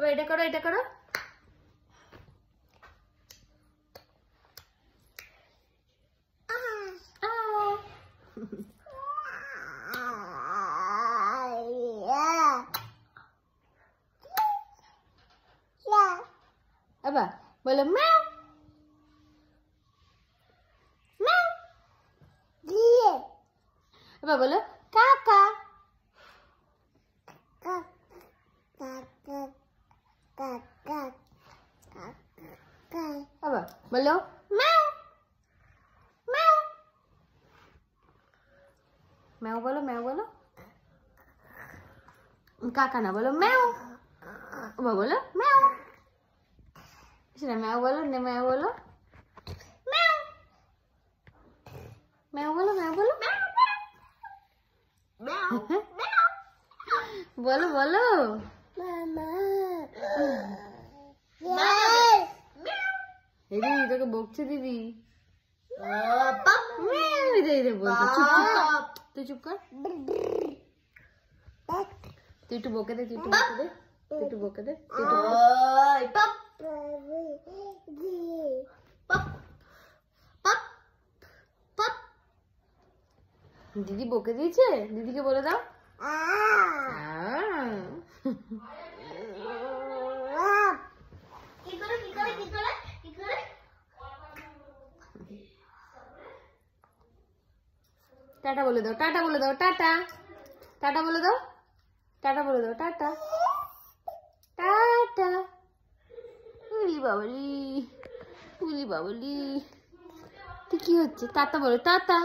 এবার এটা করো, এটা করো। আবার বলো ম্যাও ম্যাও। আবার বলো কাকা। আবার বলো ম্যাও ম্যাও। ম্যাও বলো, ম্যাও বলো। কাকা না, বলো ম্যাও। আবার বলো ম্যাও। সেটা ম্যাও বলো, ম্যাও বলো, ম্যাও ম্যাও বলো, ম্যাও বলো, বলো বলো। দিদি তোকে বকছে দিদি। বলতো চুপ চুপ কর, তুই চুপ কর। তুই একটু বকে দে, তুই একটু বকে দে, তুই একটু বকে দে, তুই একটু দিদি বকে দিয়েছে, দিদিকে বলে দাও। টাটা বলে দাও, টাটা বলে দাও, টাটা টাটা বলে দাও, টাটা বলে দাও, টাটা টাটা। উলি বাবলি, উলি বাবলি, কি হচ্ছে? টাটা বলো, টাটা।